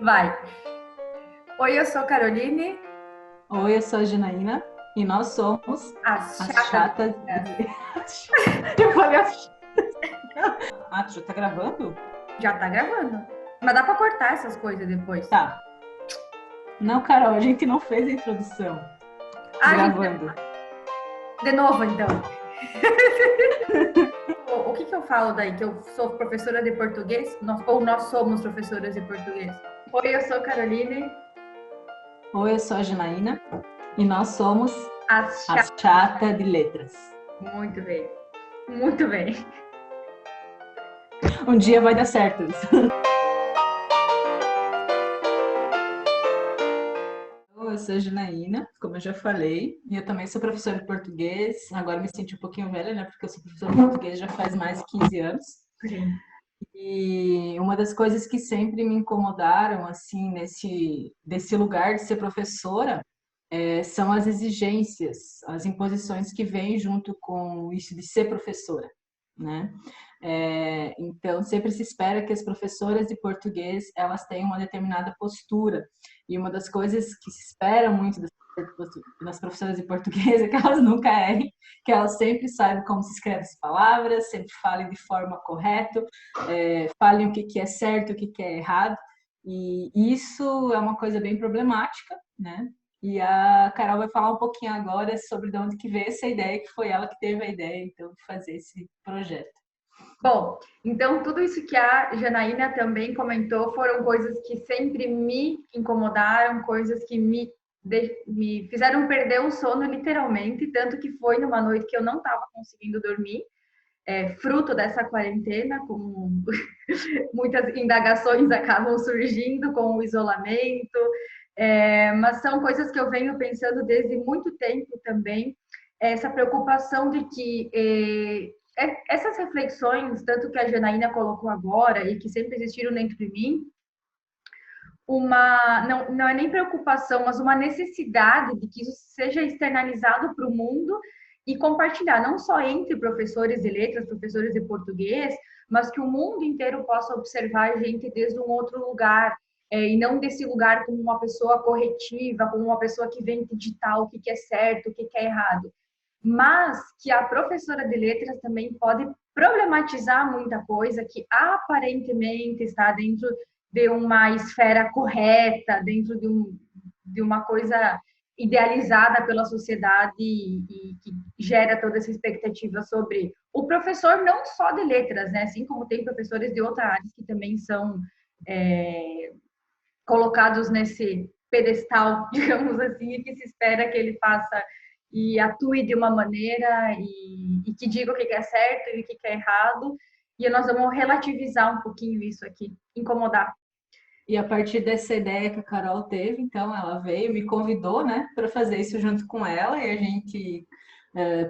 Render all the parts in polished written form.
Vai. Oi, eu sou Caroline, Oi, eu sou a Janaína e nós somos as as chatas. chatas de... Eu falei as... Ah, tu já tá gravando? Já tá gravando. Mas dá pra cortar essas coisas depois. Tá. Não, Carol, a gente não fez a introdução. Ah, Gravando. de novo, então. O que eu falo daí? Que eu sou professora de português? Ou nós somos professoras de português? Oi, eu sou Caroline, Oi, eu sou a Janaína e nós somos as as chatas. chatas de letras. Muito bem. Muito bem. Um dia vai dar certo isso. Eu sou a Janaína, como eu já falei, e eu também sou professora de português. Agora me senti um pouquinho velha, né? Porque eu sou professora de português já faz mais de 15 anos. Sim. E uma das coisas que sempre me incomodaram, assim, desse lugar de ser professora, são as exigências, as imposições que vêm junto com isso de ser professora, né? Então, sempre se espera que as professoras de português, elas tenham uma determinada postura. E uma das coisas que se espera muito das professoras de português é que elas nunca errem, que elas sempre saibam como se escreve as palavras, sempre falem de forma correta, falem o que é certo, o que é errado. E isso é uma coisa bem problemática, né? E a Carol vai falar um pouquinho agora sobre de onde que veio essa ideia, que foi ela que teve a ideia, então, de fazer esse projeto. Bom, então tudo isso que a Janaína também comentou foram coisas que sempre me incomodaram, coisas que me fizeram perder o sono literalmente, tanto que foi numa noite que eu não estava conseguindo dormir, fruto dessa quarentena, como muitas indagações acabam surgindo com o isolamento, mas são coisas que eu venho pensando desde muito tempo também, essa preocupação de que essas reflexões, tanto que a Janaína colocou agora e que sempre existiram dentro de mim, não é nem preocupação, mas uma necessidade de que isso seja externalizado para o mundo e compartilhar, não só entre professores de letras, professores de português, mas que o mundo inteiro possa observar a gente desde um outro lugar, e não desse lugar como uma pessoa corretiva, como uma pessoa que vem digitar o que é certo, o que é errado, mas que a professora de letras também pode problematizar muita coisa que aparentemente está dentro de uma esfera correta, dentro de uma coisa idealizada pela sociedade e que gera toda essa expectativa sobre o professor, não só de letras, né? Assim como tem professores de outras áreas que também são colocados nesse pedestal, digamos assim, e que se espera que ele faça e atue de uma maneira e que diga o que é certo e o que é errado. E nós vamos relativizar um pouquinho isso aqui, incomodar. E a partir dessa ideia que a Carol teve, então ela veio, me convidou, né, para fazer isso junto com ela, e a gente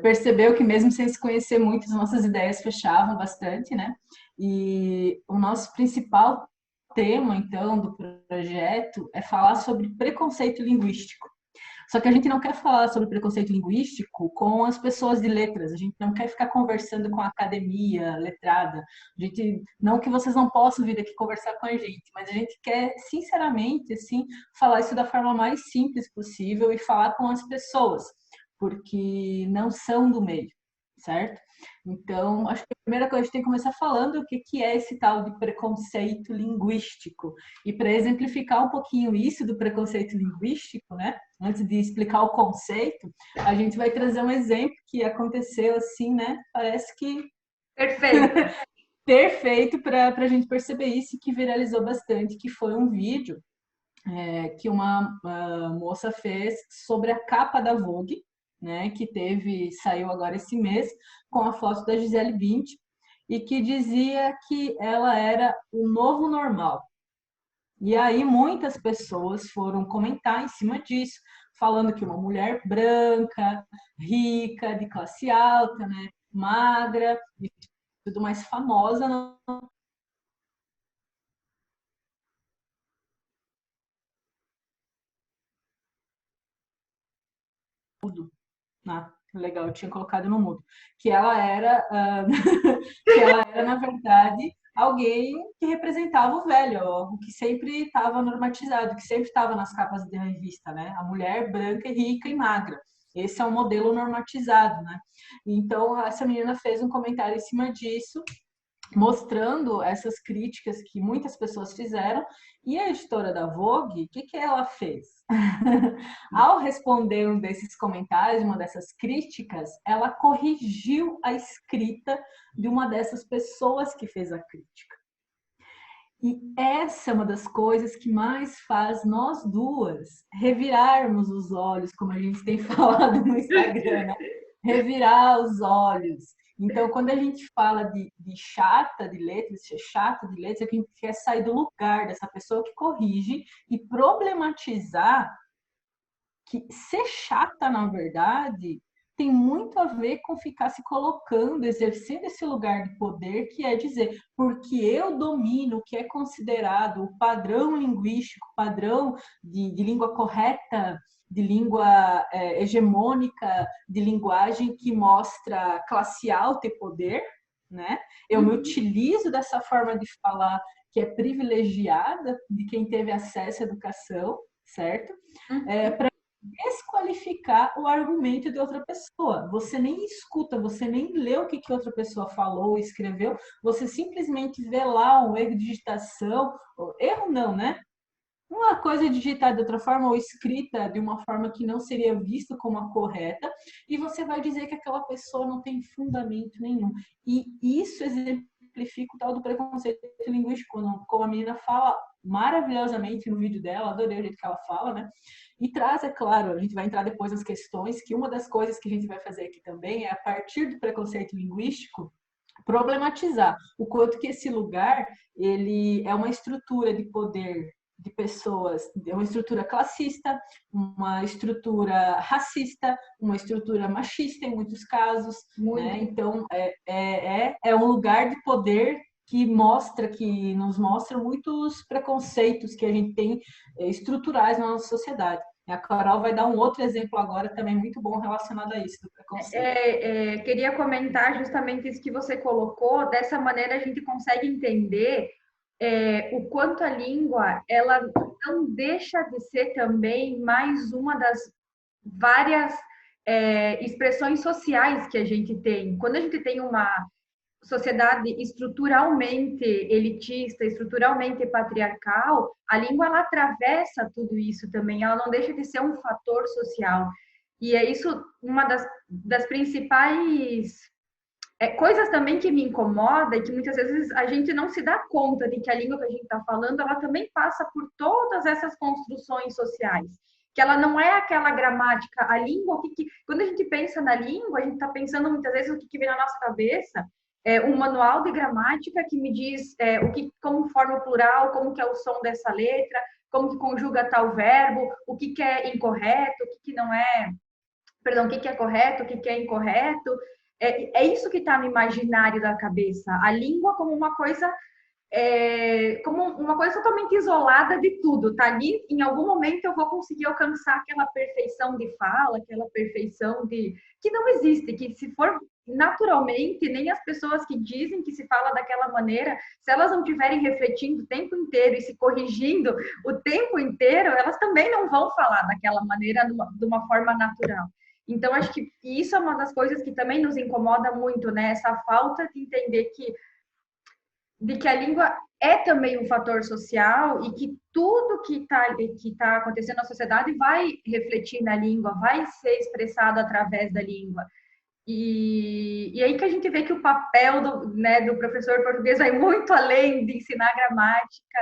percebeu que mesmo sem se conhecer muito, as nossas ideias fechavam bastante, né? E o nosso principal tema, então, do projeto é falar sobre preconceito linguístico. Só que a gente não quer falar sobre preconceito linguístico com as pessoas de letras, a gente não quer ficar conversando com a academia letrada. A gente, não que vocês não possam vir aqui conversar com a gente, mas a gente quer, sinceramente, assim, falar isso da forma mais simples possível e falar com as pessoas, porque não são do meio, certo? Então, acho que a primeira coisa a gente tem que começar falando o que é esse tal de preconceito linguístico. E para exemplificar um pouquinho isso do preconceito linguístico, né? Antes de explicar o conceito, a gente vai trazer um exemplo que aconteceu assim, né? Parece que Perfeito. perfeito para a gente perceber isso, que viralizou bastante, que foi um vídeo que uma moça fez sobre a capa da Vogue, né? Que saiu agora esse mês, com a foto da Gisele Bündchen, e que dizia que ela era o novo normal. E aí muitas pessoas foram comentar em cima disso, falando que uma mulher branca, rica, de classe alta, né, magra e tudo mais famosa no mundo. Ah, legal, eu tinha colocado no mudo. Que ela era, que ela era, na verdade, alguém que representava o velho, o que sempre estava normatizado, que sempre estava nas capas da revista, né? A mulher branca, rica e magra. Esse é um modelo normatizado, né? Então, essa menina fez um comentário em cima disso, mostrando essas críticas que muitas pessoas fizeram, e a editora da Vogue, o que que ela fez? Ao responder um desses comentários, uma dessas críticas, ela corrigiu a escrita de uma dessas pessoas que fez a crítica. E essa é uma das coisas que mais faz nós duas revirarmos os olhos, como a gente tem falado no Instagram, né? Revirar os olhos. Então, quando a gente fala de chata de letras, ser chata de letras, é que a gente quer sair do lugar dessa pessoa que corrige e problematizar que ser chata, na verdade, tem muito a ver com ficar se colocando, exercendo esse lugar de poder, que é dizer, porque eu domino o que é considerado o padrão linguístico, padrão de língua correta, de língua hegemônica, de linguagem que mostra classe alta e poder, né? Eu me utilizo dessa forma de falar que é privilegiada de quem teve acesso à educação, certo? Para desqualificar o argumento de outra pessoa. Você nem escuta, você nem lê o que outra pessoa falou, escreveu, você simplesmente vê lá um erro de digitação, erro não, né? Uma coisa digitada de outra forma ou escrita de uma forma que não seria vista como a correta, e você vai dizer que aquela pessoa não tem fundamento nenhum. E isso exemplifica o tal do preconceito linguístico, como a menina fala maravilhosamente no vídeo dela, adorei o jeito que ela fala, né? E traz, é claro, a gente vai entrar depois nas questões, que uma das coisas que a gente vai fazer aqui também é, a partir do preconceito linguístico, problematizar o quanto que esse lugar ele é uma estrutura de poder de pessoas, é uma estrutura classista, uma estrutura racista, uma estrutura machista em muitos casos, né? Então é um lugar de poder que nos mostra muitos preconceitos que a gente tem estruturais na nossa sociedade. A Carol vai dar um outro exemplo agora também muito bom relacionado a isso, do preconceito. Queria comentar justamente isso que você colocou. Dessa maneira a gente consegue entender o quanto a língua ela não deixa de ser também mais uma das várias expressões sociais que a gente tem. Quando a gente tem uma sociedade estruturalmente elitista, estruturalmente patriarcal, a língua ela atravessa tudo isso também, ela não deixa de ser um fator social. E é isso uma das principais coisas também que me incomoda e que muitas vezes a gente não se dá conta de que a língua que a gente está falando, ela também passa por todas essas construções sociais. Que ela não é aquela gramática, a língua, quando a gente pensa na língua, a gente está pensando muitas vezes o que vem na nossa cabeça, um manual de gramática que me diz como forma o plural, como que é o som dessa letra, como que conjuga tal verbo, o que é incorreto, o que não é, perdão, o que é correto, o que é incorreto. É isso que está no imaginário da cabeça. A língua como uma coisa totalmente isolada de tudo. Tá ali, em algum momento eu vou conseguir alcançar aquela perfeição de fala, aquela perfeição que não existe, que se for naturalmente, nem as pessoas que dizem que se fala daquela maneira, se elas não estiverem refletindo o tempo inteiro e se corrigindo o tempo inteiro, elas também não vão falar daquela maneira de uma forma natural. Então, acho que isso é uma das coisas que também nos incomoda muito, né? Essa falta de entender de que a língua é também um fator social e que tudo que tá acontecendo na sociedade vai refletir na língua, vai ser expressado através da língua. E aí que a gente vê que o papel do professor português vai muito além de ensinar gramática.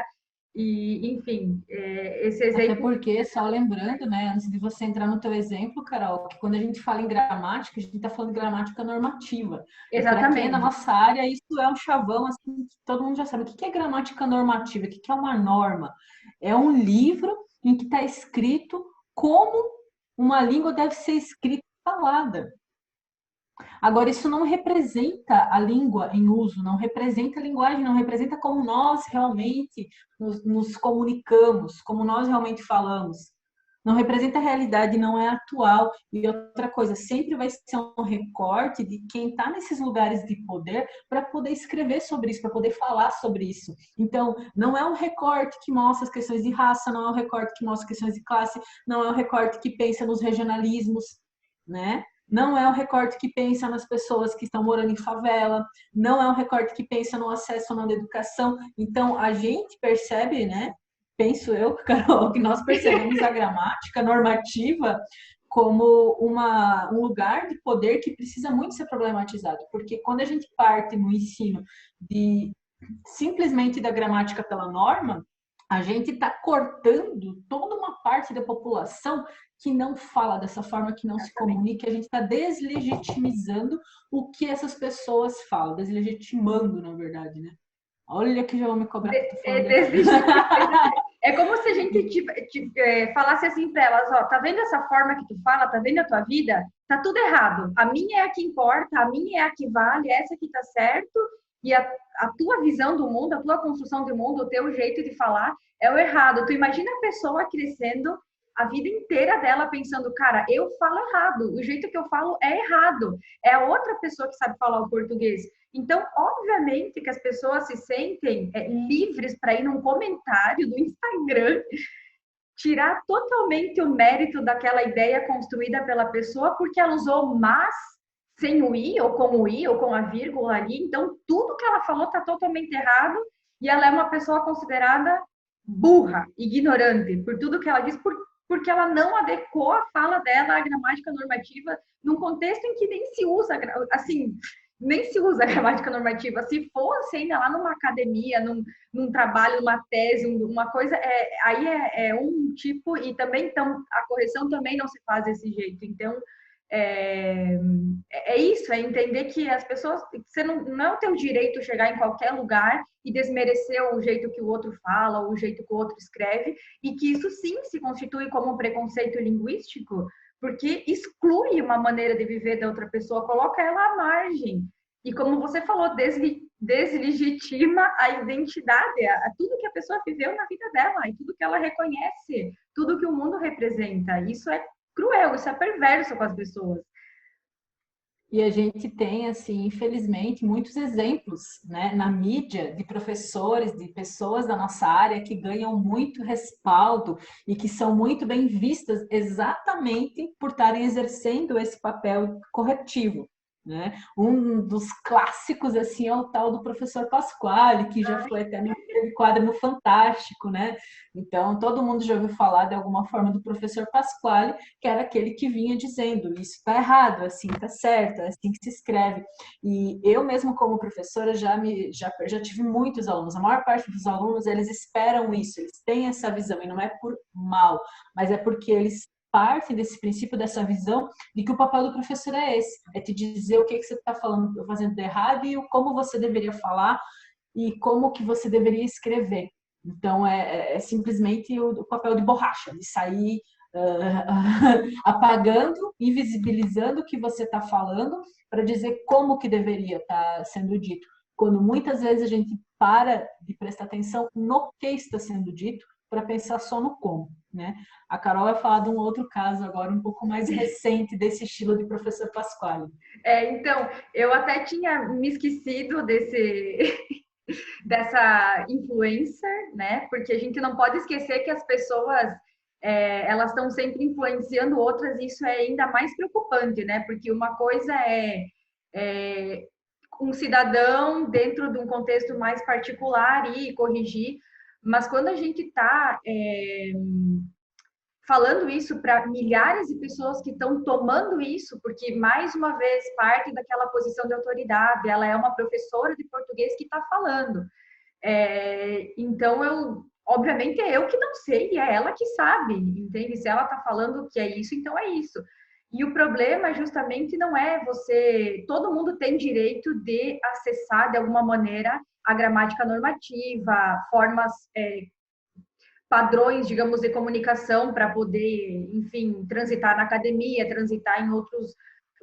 E, enfim, esse exemplo... Até porque, só lembrando, né, antes de você entrar no teu exemplo, Carol, que quando a gente fala em gramática, a gente está falando de gramática normativa. Exatamente. Para quem é da nossa área, isso é um chavão, assim, que todo mundo já sabe. O que é gramática normativa? O que é uma norma? É um livro em que está escrito como uma língua deve ser escrita e falada. Agora, isso não representa a língua em uso, não representa a linguagem, não representa como nós realmente nos comunicamos, como nós realmente falamos. não representa a realidade, não é atual. E outra coisa, sempre vai ser um recorte de quem está nesses lugares de poder para poder escrever sobre isso, para poder falar sobre isso. Então, não é um recorte que mostra as questões de raça, não é um recorte que mostra questões de classe, não é um recorte que pensa nos regionalismos, né? Não é um recorte que pensa nas pessoas que estão morando em favela, não é um recorte que pensa no acesso ou na educação. Então, a gente percebe, né? Penso eu, Carol, que nós percebemos a gramática normativa como um lugar de poder que precisa muito ser problematizado, porque quando a gente parte no ensino de simplesmente da gramática pela norma, a gente está cortando toda uma parte da população que não fala dessa forma, que não se comunica, a gente está deslegitimizando o que essas pessoas falam, deslegitimando, na verdade, né? Olha que já vou me cobrar que tô falando É como se a gente falasse assim para elas, ó, tá vendo essa forma que tu fala, tá vendo a tua vida? Tá tudo errado. A minha é a que importa, a minha é a que vale, essa que tá certo, e a tua visão do mundo, a tua construção do mundo, o teu jeito de falar é o errado. Tu imagina a pessoa crescendo a vida inteira dela pensando, cara, eu falo errado, o jeito que eu falo é errado. É a outra pessoa que sabe falar o português. Então, obviamente que as pessoas se sentem livres para ir num comentário do Instagram, tirar totalmente o mérito daquela ideia construída pela pessoa, porque ela usou mas sem o i, ou com o i, ou com a vírgula ali. Então, tudo que ela falou está totalmente errado e ela é uma pessoa considerada burra, ignorante, por tudo que ela diz, porque ela não adequou a fala dela à gramática normativa num contexto em que nem se usa, assim, nem se usa a gramática normativa. Se fosse ainda lá numa academia, num trabalho, numa tese, uma coisa, aí é um tipo, e também então, a correção também não se faz desse jeito. Então, é isso, é entender que as pessoas, você não é o teu direito chegar em qualquer lugar e desmerecer o jeito que o outro fala, o jeito que o outro escreve, e que isso sim se constitui como um preconceito linguístico, porque exclui uma maneira de viver da outra pessoa, coloca ela à margem. E como você falou, deslegitima a identidade, a tudo que a pessoa viveu na vida dela, e tudo que ela reconhece, tudo que o mundo representa. Isso é cruel, isso é perverso com as pessoas. E a gente tem, assim, infelizmente, muitos exemplos, né, na mídia de professores, de pessoas da nossa área que ganham muito respaldo e que são muito bem vistas exatamente por estarem exercendo esse papel corretivo. Né? Um dos clássicos assim é o tal do professor Pasquale, que já foi até no quadro no Fantástico, né? Então todo mundo já ouviu falar de alguma forma do professor Pasquale, que era aquele que vinha dizendo isso está errado, assim está certo, é assim que se escreve. E eu mesmo como professora já tive muitos alunos. A maior parte dos alunos eles esperam isso, eles têm essa visão e não é por mal, mas é porque eles partem desse princípio, dessa visão de que o papel do professor é esse, é te dizer o que você está falando, fazendo de errado e como você deveria falar e como que você deveria escrever. Então, é simplesmente o papel de borracha, de sair apagando, invisibilizando o que você está falando para dizer como que deveria estar sendo dito. Quando muitas vezes a gente para de prestar atenção no que está sendo dito para pensar só no como, né? A Carol vai falar de um outro caso agora, um pouco mais recente desse estilo de professor Pasquale. Então, eu até tinha me esquecido dessa influencer, né? Porque a gente não pode esquecer que as pessoas elas estão sempre influenciando outras, e isso é ainda mais preocupante, né? Porque uma coisa é um cidadão dentro de um contexto mais particular e corrigir, mas quando a gente está falando isso para milhares de pessoas que estão tomando isso, porque, mais uma vez, parte daquela posição de autoridade, ela é uma professora de português que está falando. Então, obviamente, é eu que não sei, e é ela que sabe, entende? Se ela está falando que é isso, então é isso. E o problema justamente não é todo mundo tem direito de acessar de alguma maneira a gramática normativa, formas padrões, digamos, de comunicação para poder, enfim, transitar na academia, transitar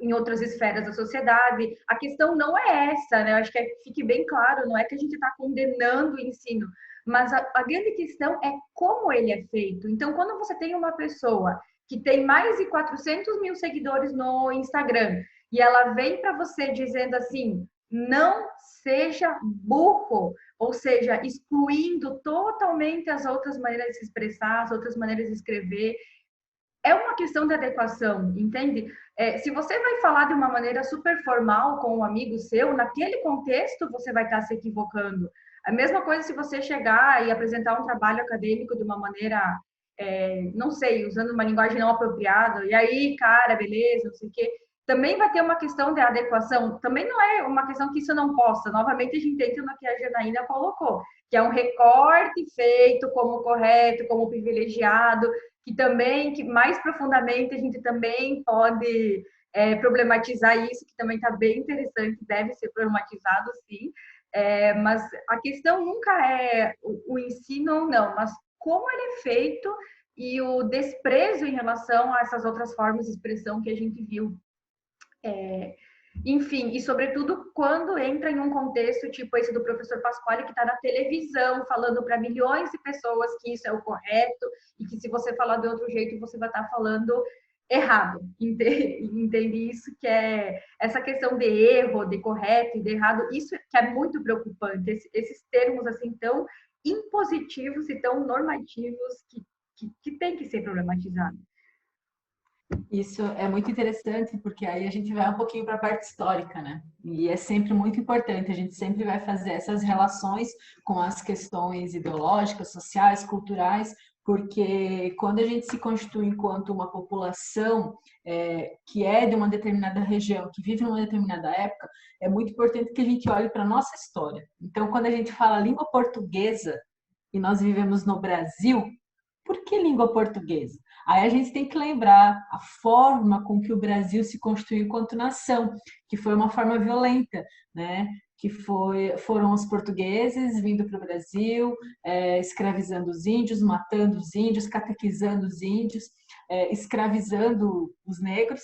em outras esferas da sociedade. A questão não é essa, né? Eu acho que fique bem claro, não é que a gente está condenando o ensino, mas a grande questão é como ele é feito. Então, quando você tem uma pessoa que tem mais de 400 mil seguidores no Instagram e ela vem para você dizendo assim, não seja burro, ou seja, excluindo totalmente as outras maneiras de se expressar, as outras maneiras de escrever, é uma questão de adequação, entende? Se você vai falar de uma maneira super formal com um amigo seu, naquele contexto você vai estar se equivocando. A mesma coisa se você chegar e apresentar um trabalho acadêmico de uma maneira, não sei, usando uma linguagem não apropriada, e aí, cara, beleza, não sei o quê. Também vai ter uma questão de adequação. Também não é uma questão que isso não possa. Novamente, a gente entra no que a Janaína colocou, que é um recorte feito como correto, como privilegiado, que também, que mais profundamente a gente também pode problematizar isso, que também está bem interessante, deve ser problematizado, sim. Mas a questão nunca é o ensino ou não, mas como ele é feito e o desprezo em relação a essas outras formas de expressão que a gente viu. Enfim, e sobretudo quando entra em um contexto tipo esse do professor Pasquale, que está na televisão falando para milhões de pessoas que isso é o correto e que se você falar de outro jeito você vai estar falando errado. Entende isso? Que é essa questão de erro, de correto e de errado, isso que é muito preocupante. Esses termos assim tão impositivos e tão normativos que tem que ser problematizado. Isso é muito interessante, porque aí a gente vai um pouquinho para a parte histórica, né? E é sempre muito importante, a gente sempre vai fazer essas relações com as questões ideológicas, sociais, culturais, porque quando a gente se constitui enquanto uma população que é de uma determinada região, que vive numa determinada época, é muito importante que a gente olhe para a nossa história. Então, quando a gente fala língua portuguesa e nós vivemos no Brasil, por que língua portuguesa? Aí a gente tem que lembrar a forma com que o Brasil se construiu enquanto nação, que foi uma forma violenta, né? Foram os portugueses vindo para o Brasil, escravizando os índios, matando os índios, catequizando os índios, escravizando os negros,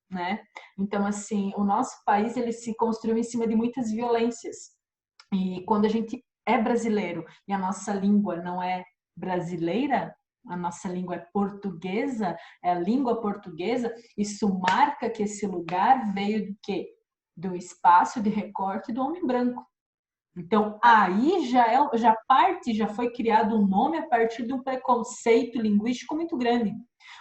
né? Então, assim, o nosso país ele se construiu em cima de muitas violências. E quando a gente é brasileiro e a nossa língua não é brasileira, a nossa língua é portuguesa, é a língua portuguesa, isso marca que esse lugar veio do quê? Do espaço de recorte do homem branco. Então, aí já foi criado um nome a partir de um preconceito linguístico muito grande.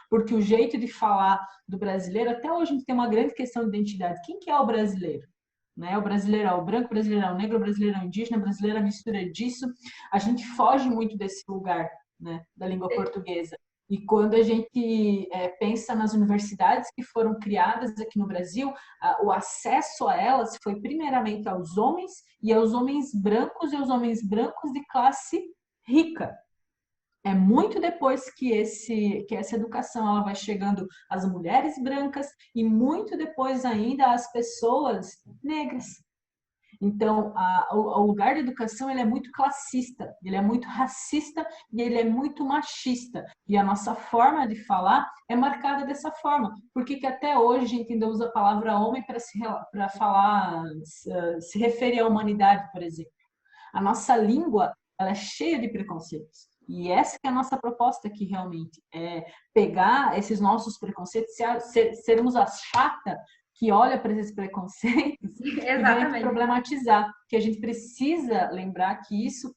Porque o jeito de falar do brasileiro, até hoje a gente tem uma grande questão de identidade. Quem que é o brasileiro? Né? O brasileiro é o branco, o brasileiro é o negro, o brasileiro é o indígena, o brasileiro é a mistura disso. A gente foge muito desse lugar, né, da língua portuguesa. E quando a gente pensa nas universidades que foram criadas aqui no Brasil, o acesso a elas foi primeiramente aos homens e aos homens brancos e aos homens brancos de classe rica. É muito depois que essa educação ela vai chegando às mulheres brancas e muito depois ainda às pessoas negras. Então, o lugar da educação ele é muito classista, ele é muito racista e ele é muito machista. E a nossa forma de falar é marcada dessa forma. Por que até hoje a gente ainda usa a palavra homem para falar, se referir à humanidade, por exemplo? A nossa língua ela é cheia de preconceitos. E essa que é a nossa proposta aqui realmente, é pegar esses nossos preconceitos, sermos a chata que olha para esses preconceitos e vem problematizar, que a gente precisa lembrar que isso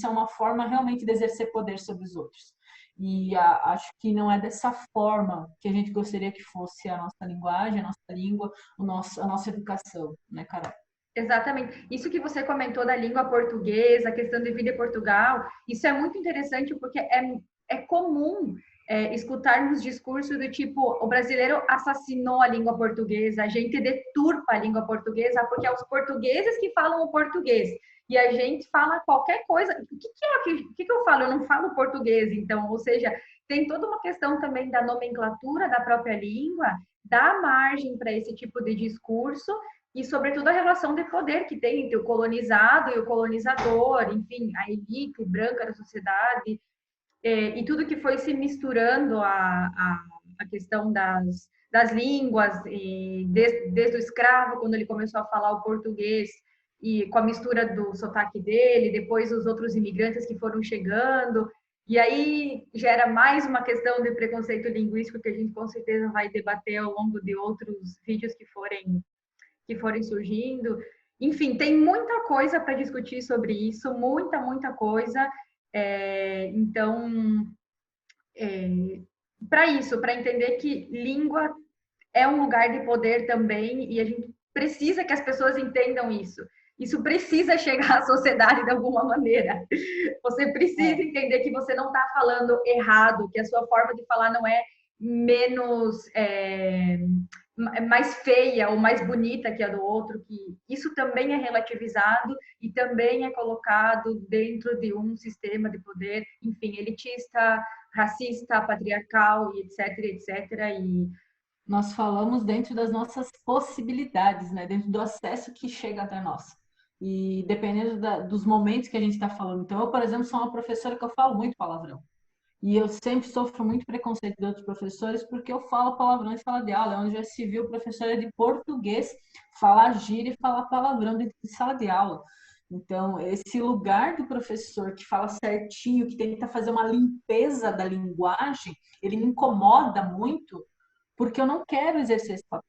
é uma forma realmente de exercer poder sobre os outros. E acho que não é dessa forma que a gente gostaria que fosse a nossa linguagem, a nossa língua, a nossa educação, né, Carol? Exatamente. Isso que você comentou da língua portuguesa, a questão de vida em Portugal, isso é muito interessante porque é comum escutarmos discursos do tipo, o brasileiro assassinou a língua portuguesa, a gente deturpa a língua portuguesa porque é os portugueses que falam o português e a gente fala qualquer coisa. O que eu falo? Eu não falo português, então, ou seja, tem toda uma questão também da nomenclatura da própria língua, dá margem para esse tipo de discurso e, sobretudo, a relação de poder que tem entre o colonizado e o colonizador, enfim, a elite branca da sociedade, e tudo que foi se misturando a questão das línguas, e desde o escravo, quando ele começou a falar o português, e com a mistura do sotaque dele, depois os outros imigrantes que foram chegando, e aí gera mais uma questão de preconceito linguístico que a gente com certeza vai debater ao longo de outros vídeos que forem surgindo. Enfim, tem muita coisa para discutir sobre isso, muita coisa. Então, para isso, para entender que língua é um lugar de poder também e a gente precisa que as pessoas entendam isso. Isso precisa chegar à sociedade de alguma maneira. Você precisa entender que você não está falando errado, que a sua forma de falar não é menos mais feia ou mais bonita que a do outro, que isso também é relativizado e também é colocado dentro de um sistema de poder, enfim, elitista, racista, patriarcal, e etc, etc. E nós falamos dentro das nossas possibilidades, né? Dentro do acesso que chega até nós. E dependendo dos momentos que a gente está falando. Então, eu, por exemplo, sou uma professora que eu falo muito palavrão. E eu sempre sofro muito preconceito de outros professores porque eu falo palavrão em sala de aula. É onde já se viu professora de português falar gíria e falar palavrão dentro de sala de aula. Então, esse lugar do professor que fala certinho, que tenta fazer uma limpeza da linguagem, ele me incomoda muito porque eu não quero exercer esse papel.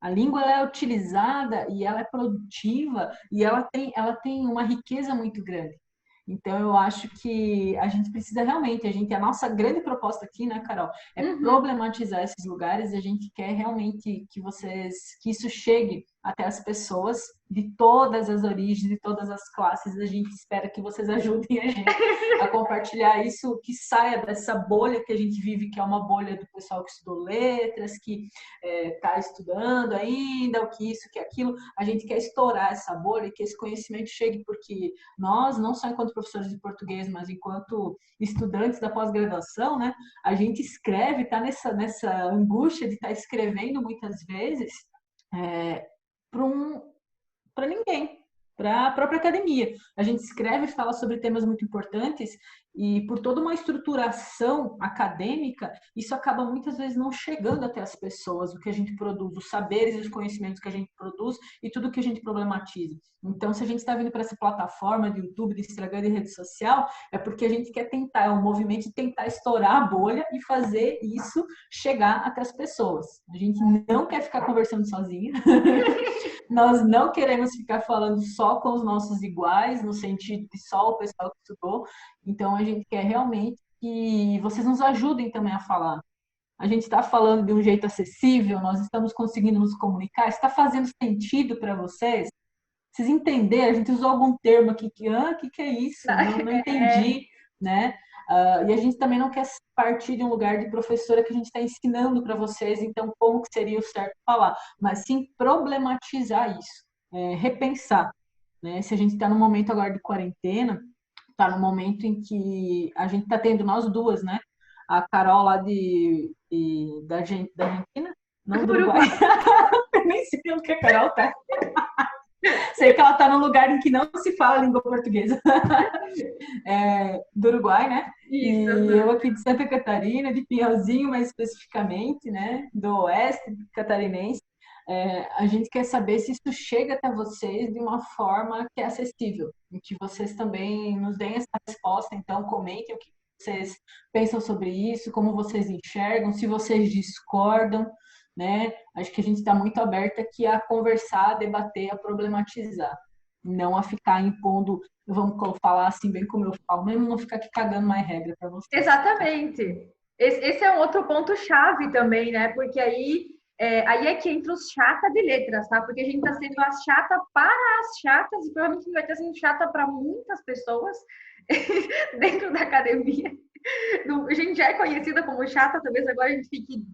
A língua ela é utilizada e ela é produtiva e ela tem uma riqueza muito grande. Então, eu acho que a gente precisa realmente, a nossa grande proposta aqui, né, Carol, é problematizar esses lugares. A gente quer realmente que isso chegue até as pessoas de todas as origens, de todas as classes. A gente espera que vocês ajudem a gente a compartilhar isso, que saia dessa bolha que a gente vive, que é uma bolha do pessoal que estudou letras, que está estudando ainda, o que isso, que aquilo. A gente quer estourar essa bolha e que esse conhecimento chegue, porque nós, não só enquanto professores de português, mas enquanto estudantes da pós-graduação, né, a gente escreve, está nessa angústia de estar escrevendo muitas vezes para ninguém, para a própria academia. A gente escreve e fala sobre temas muito importantes e por toda uma estruturação acadêmica, isso acaba muitas vezes não chegando até as pessoas, o que a gente produz, os saberes e os conhecimentos que a gente produz e tudo que a gente problematiza. Então, se a gente está vindo para essa plataforma de YouTube, de Instagram, de rede social, é porque a gente quer tentar, é um movimento de tentar estourar a bolha e fazer isso chegar até as pessoas. A gente não quer ficar conversando sozinha. Nós não queremos ficar falando só com os nossos iguais, no sentido de só o pessoal que estudou. Então, a gente quer realmente que vocês nos ajudem também a falar. A gente está falando de um jeito acessível, nós estamos conseguindo nos comunicar, está fazendo sentido para vocês? Vocês entenderam? A gente usou algum termo aqui que é isso? Não entendi, né? E a gente também não quer partir de um lugar de professora que a gente está ensinando para vocês, então como que seria o certo falar, mas sim problematizar isso, repensar, né? Se a gente está no momento agora de quarentena, está no momento em que a gente está tendo nós duas, né? A Carol lá da Argentina, não do Uruguai. Eu nem sei onde que a Carol tá. Sei que ela está num lugar em que não se fala língua portuguesa. Do Uruguai, né? Isso, e eu aqui de Santa Catarina, de Pinhalzinho mais especificamente, né? Do oeste catarinense. A gente quer saber se isso chega até vocês de uma forma que é acessível, em que vocês também nos deem essa resposta. Então, comentem o que vocês pensam sobre isso, como vocês enxergam, se vocês discordam, né? Acho que a gente está muito aberta aqui a conversar, a debater, a problematizar, não a ficar impondo, vamos falar assim, bem como eu falo, mesmo não ficar aqui cagando mais regra para vocês. Exatamente. Esse é um outro ponto-chave também, né? Porque aí é que entra os chata de letras, tá? Porque a gente tá sendo a chata para as chatas e provavelmente vai estar sendo chata para muitas pessoas dentro da academia. A gente já é conhecida como chata, talvez agora a gente fique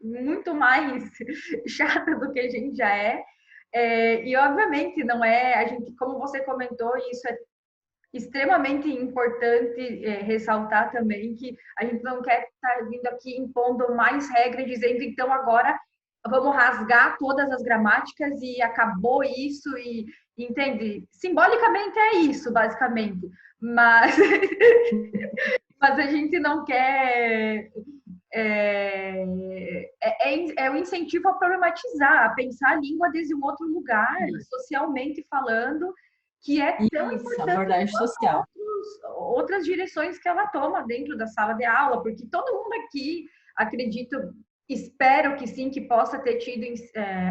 muito mais chata do que a gente já é. E obviamente não é, a gente, como você comentou, isso é extremamente importante ressaltar também que a gente não quer estar vindo aqui impondo mais regras, dizendo então agora vamos rasgar todas as gramáticas e acabou isso e entende? Simbolicamente é isso, basicamente, mas a gente não quer é o incentivo a problematizar, a pensar a língua desde um outro lugar, socialmente falando, que é tão Isso, importante abordagem social. outras direções que ela toma dentro da sala de aula, porque todo mundo aqui, acredito, espero que sim, que possa ter tido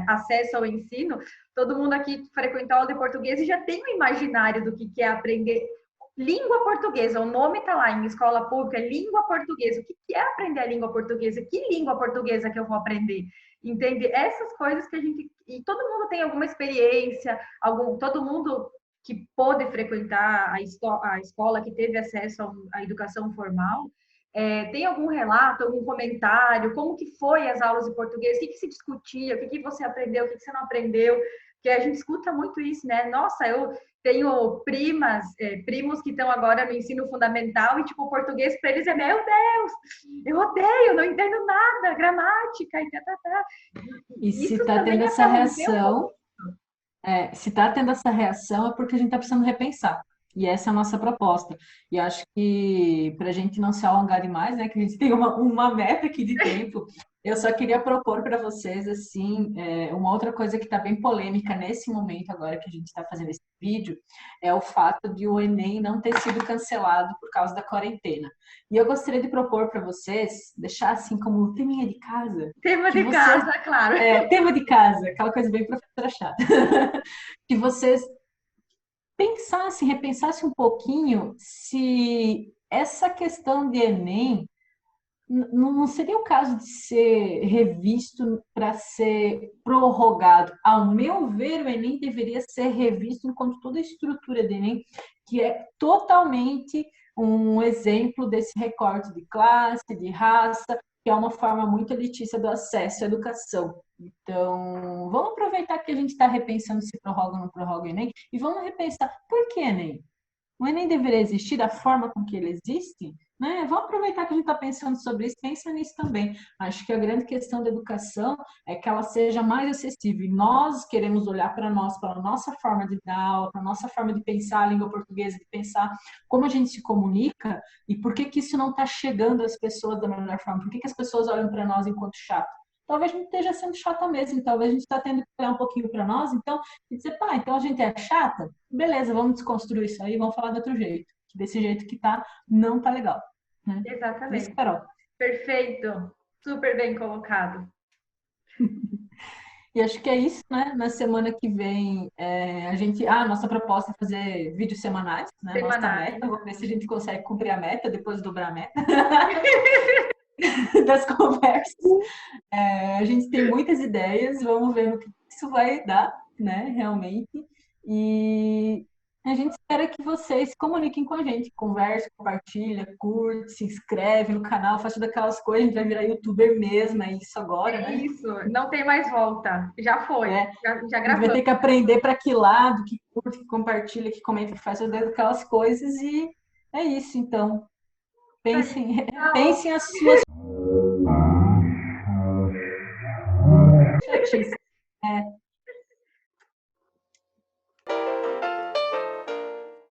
acesso ao ensino, todo mundo aqui frequentou aula de português e já tem um imaginário do que é aprender língua portuguesa. O nome está lá em escola pública, língua portuguesa. O que é aprender a língua portuguesa? Que língua portuguesa que eu vou aprender? Entende? Essas coisas que a gente... E todo mundo tem alguma experiência, todo mundo que pôde frequentar a escola, que teve acesso à educação formal, tem algum relato, algum comentário? Como que foi as aulas de português? O que se discutia? O que você aprendeu? O que você não aprendeu? Porque a gente escuta muito isso, né? Nossa, eu tenho primos que estão agora no ensino fundamental e, tipo, o português para eles é, meu Deus, eu odeio, não entendo nada, gramática e tá. E se Isso está tendo também essa aconteceu. reação, se está tendo essa reação é porque a gente está precisando repensar. E essa é a nossa proposta. E acho que, para a gente não se alongar demais, né, que a gente tem uma meta aqui de tempo, eu só queria propor para vocês, assim, uma outra coisa que está bem polêmica nesse momento agora que a gente está fazendo esse vídeo, é o fato de o Enem não ter sido cancelado por causa da quarentena. E eu gostaria de propor para vocês, deixar assim como teminha de casa. Tema de casa, claro. Tema de casa, aquela coisa bem professora chata. Que vocês pensassem, repensassem um pouquinho se essa questão de Enem não seria o caso de ser revisto para ser prorrogado. Ao meu ver, o Enem deveria ser revisto enquanto toda a estrutura do Enem, que é totalmente um exemplo desse recorte de classe, de raça, que é uma forma muito elitista do acesso à educação. Então, vamos aproveitar que a gente está repensando se prorroga ou não prorroga o Enem, e vamos repensar por que Enem? O Enem deveria existir da forma com que ele existe? Né? Vamos aproveitar que a gente está pensando sobre isso, pensa nisso também. Acho que a grande questão da educação é que ela seja mais acessível. E nós queremos olhar para nós, para a nossa forma de dar aula, para a nossa forma de pensar a língua portuguesa, de pensar como a gente se comunica e por que isso não está chegando às pessoas da melhor forma. Por que as pessoas olham para nós enquanto chato? Talvez a gente esteja sendo chata mesmo, talvez a gente está tendo que olhar um pouquinho para nós, então, e dizer, pá, então a gente é chata? Beleza, vamos desconstruir isso aí, vamos falar de outro jeito. Desse jeito que tá, não tá legal. Né? Exatamente. Isso, Carol. Perfeito. Super bem colocado. E acho que é isso, né? Na semana que vem, nossa proposta é fazer vídeos semanais, né? Nossa meta, vamos ver se a gente consegue cumprir a meta, depois dobrar a meta das conversas. A gente tem muitas ideias, vamos ver no que isso vai dar, né? Realmente. E a gente espera que vocês se comuniquem com a gente, converse, compartilha, curte, se inscreve no canal, faz todas aquelas coisas, a gente vai virar youtuber mesmo, é isso agora, né? Isso, não tem mais volta, já foi, já gravou. A gente vai ter que aprender para que lado, que curte, que compartilha, que comenta, que faz todas aquelas coisas e é isso, então. Pensem as suas...